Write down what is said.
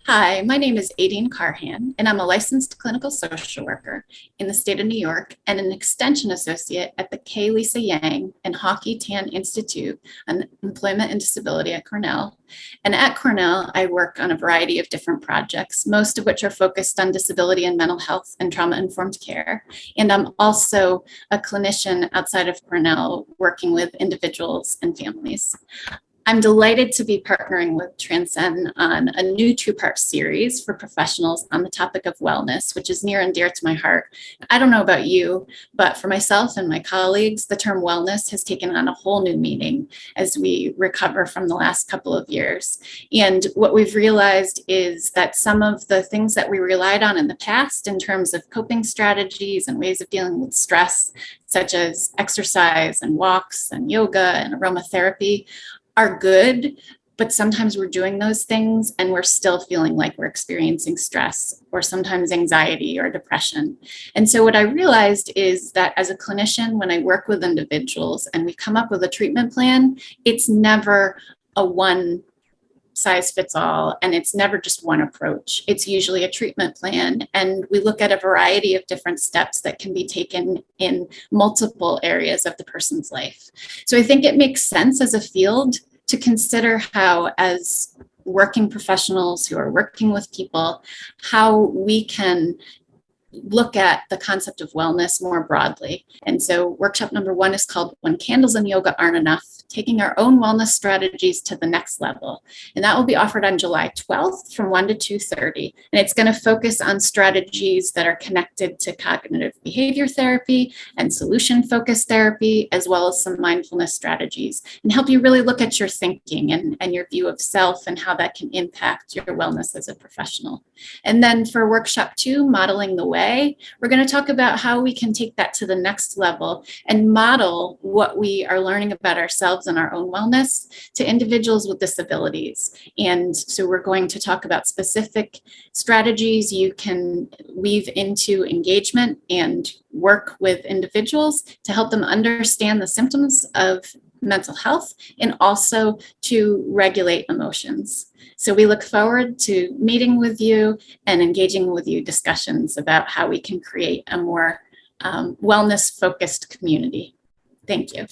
Hi, my name is Aideen Carhan, and I'm a licensed clinical social worker in the state of New York and an extension associate at the K. Lisa Yang and Hockey Tan Institute on Employment and Disability at Cornell. And at Cornell, I work on a variety of different projects, most of which are focused on disability and mental health and trauma-informed care. And I'm also a clinician outside of Cornell working with individuals and families. I'm delighted to be partnering with Transcend on a new two-part series for professionals on the topic of wellness, which is near and dear to my heart. I don't know about you, but for myself and my colleagues, the term wellness has taken on a whole new meaning as we recover from the last couple of years. And what we've realized is that some of the things that we relied on in the past in terms of coping strategies and ways of dealing with stress, such as exercise and walks and yoga and aromatherapy, are good, but sometimes we're doing those things and we're still feeling like we're experiencing stress or sometimes anxiety or depression. And so what I realized is that as a clinician, when I work with individuals and we come up with a treatment plan, it's never a one size fits all, and it's never just one approach. It's usually a treatment plan, and we look at a variety of different steps that can be taken in multiple areas of the person's life. So I think it makes sense as a field to consider how, as working professionals who are working with people, how we can look at the concept of wellness more broadly. And so workshop number one is called When Candles and Yoga Aren't Enough, taking our own wellness strategies to the next level. And that will be offered on July 12th from 1 to 2:30. And it's going to focus on strategies that are connected to cognitive behavior therapy and solution-focused therapy, as well as some mindfulness strategies, and help you really look at your thinking and your view of self and how that can impact your wellness as a professional. And then for workshop two, Modeling the Way, we're going to talk about how we can take that to the next level and model what we are learning about ourselves and our own wellness to individuals with disabilities. And so we're going to talk about specific strategies you can weave into engagement and work with individuals to help them understand the symptoms of mental health and also to regulate emotions. So we look forward to meeting with you and engaging with you discussions about how we can create a more wellness focused community. Thank you.